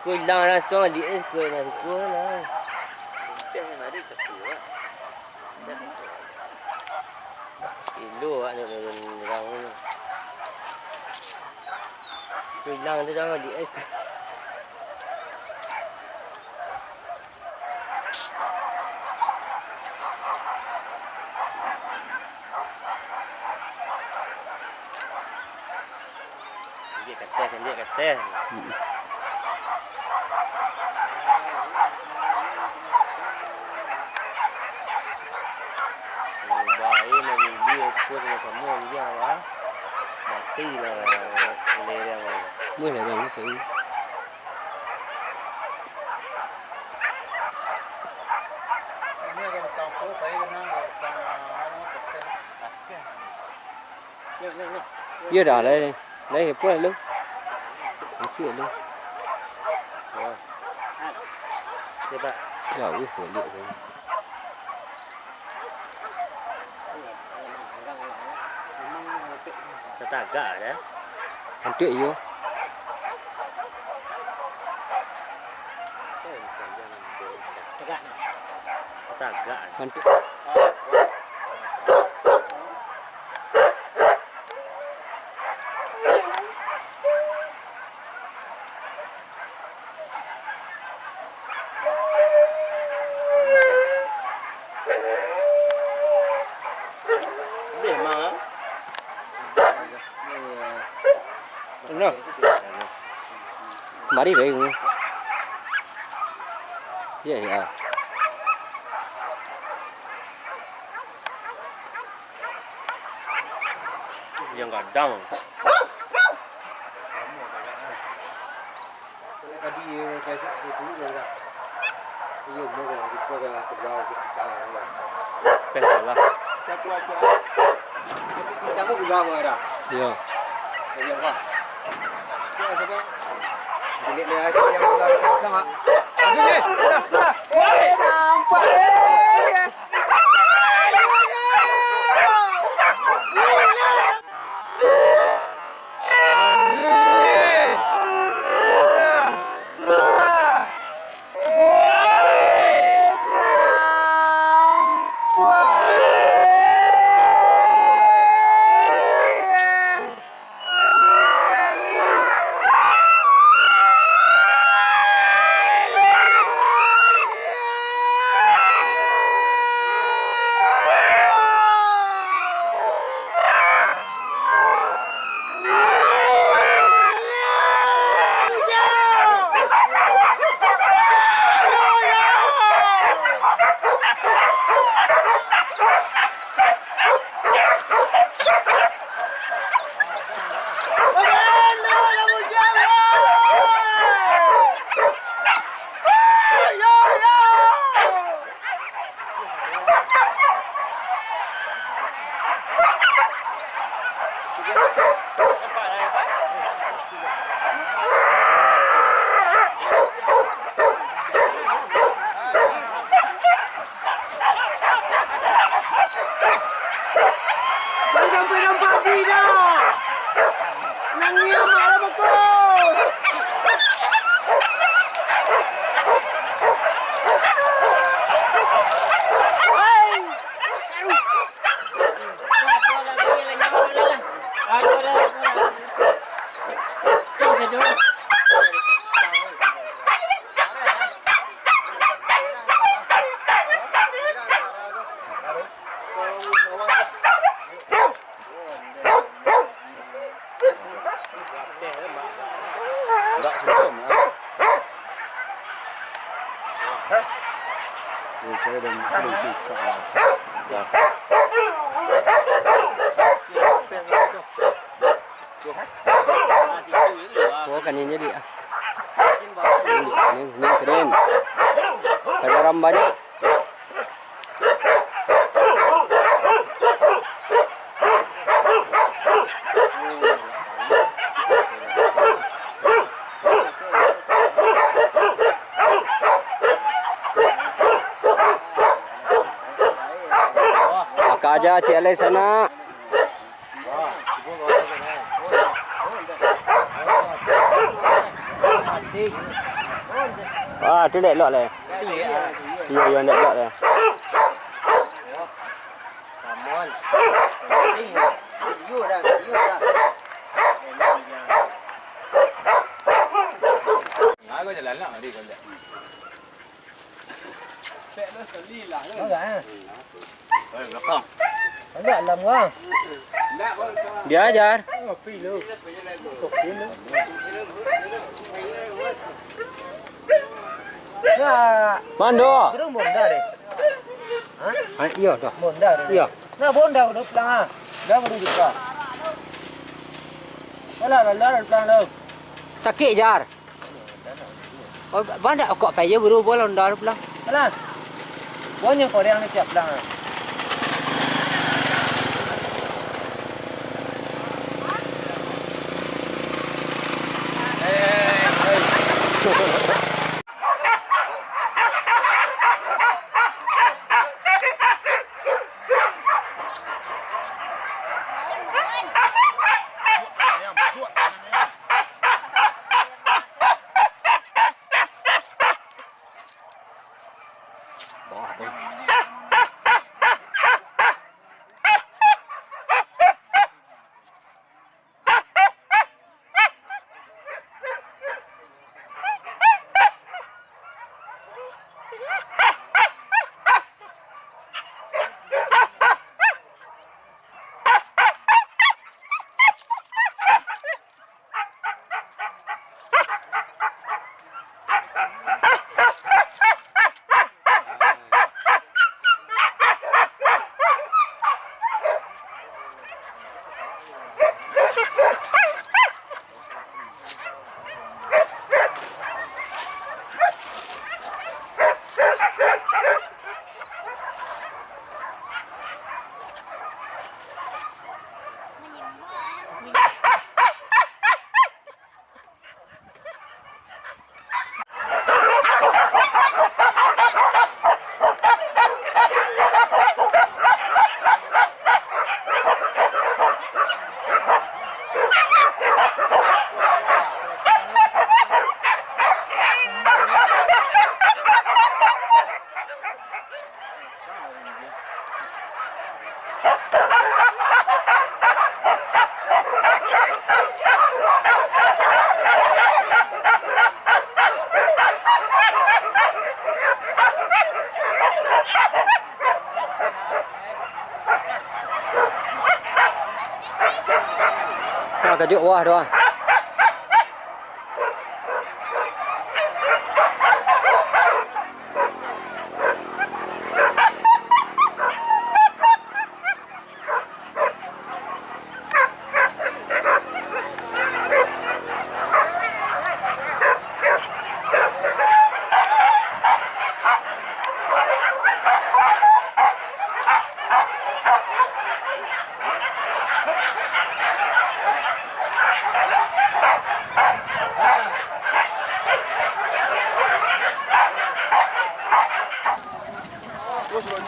Kuih lang lah, setengah di es kuih lah, kuih lah. Ilu ada orang ni. Kuih lang tu jangan di es. Dia kata. Baik lagi dia kuat dengan kamu dia lah. Mati lah lereng. Boleh dah ni tu. Ini akan tahu saya kena Dia dah lấy lấy hiệp quay luôn. Đi chuyện luôn. Rồi. Thế bạn. Rồi cái khổ liệu rồi. Ta tả cả đấy. Ăn trụy vô. Ta tả cả. Ăn trụy. Mari về không? Vậy à? Yang kadang. Tadi saya itu juga. Iya, mau kita kerja kita sana. Pentala. Satu aja. Kita mau kerja mana? Iya. Iya pak. Ya siapa? Lihat dia yang sudah sama. Aduh, sudah. Woi, nampak dia. Saya dan lucu sekali. Ya. Oh, kan ini jadi. Ini keren. Garam banyak. Aja Cile sana. Wah, tu dek lok le. Iya, iya dek lok le. Kamon. Yo dah, yo dah. Aku jalan lah tadi kau lihat. Pek lu sekali lah. Enggak. Oh, belakang. Enggak dalam wang. Dia ajar. Ngopi lu. Nah, Mando. terus bonda deh. Hah? Iya dah. Bonda deh. Iya. Nah, bonda udah pulang ah. Dah baru juga. Lah pulang lu. Sakit jar. Oh, banyak kok payah baru bolon dah pulang. Lah. Banyak orang ni siap pulang. Kejut wah doang.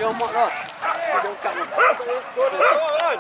Jom mak dah. Jom kat ni. Turun.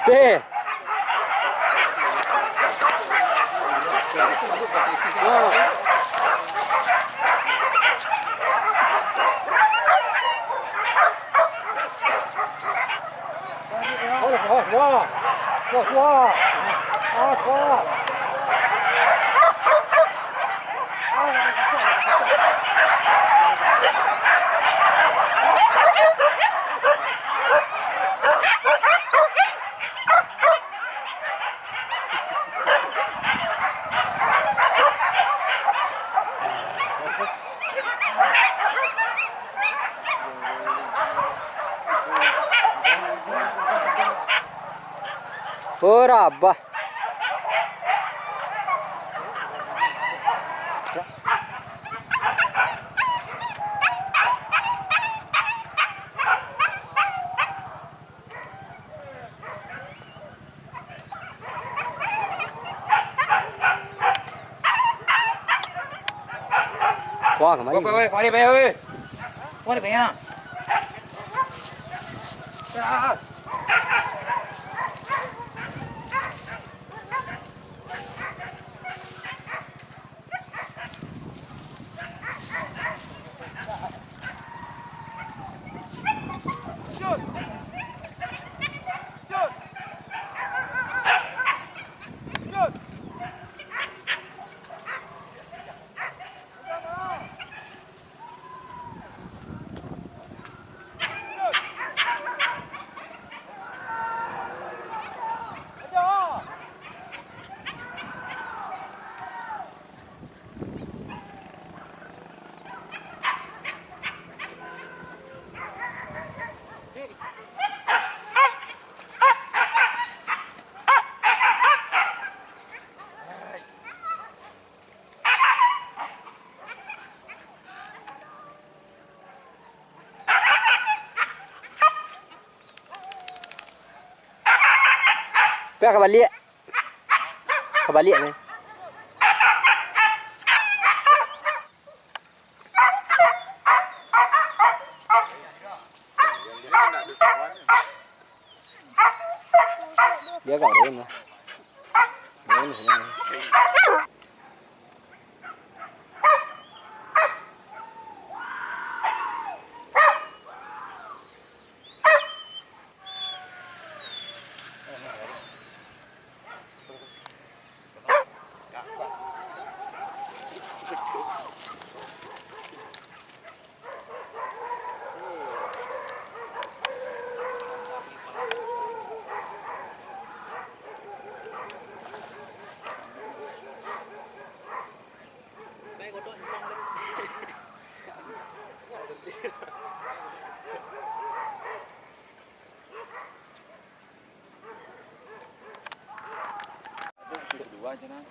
Teh. Ora abba. Qua cái máy. Qua đi bé ơi. Qua đi bé à. Pega kebalik. Kebalik ni. Dia kat dia mah.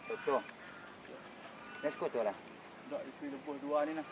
Betul. Let's go tu lah. Dok isi lebuh dua ni nah.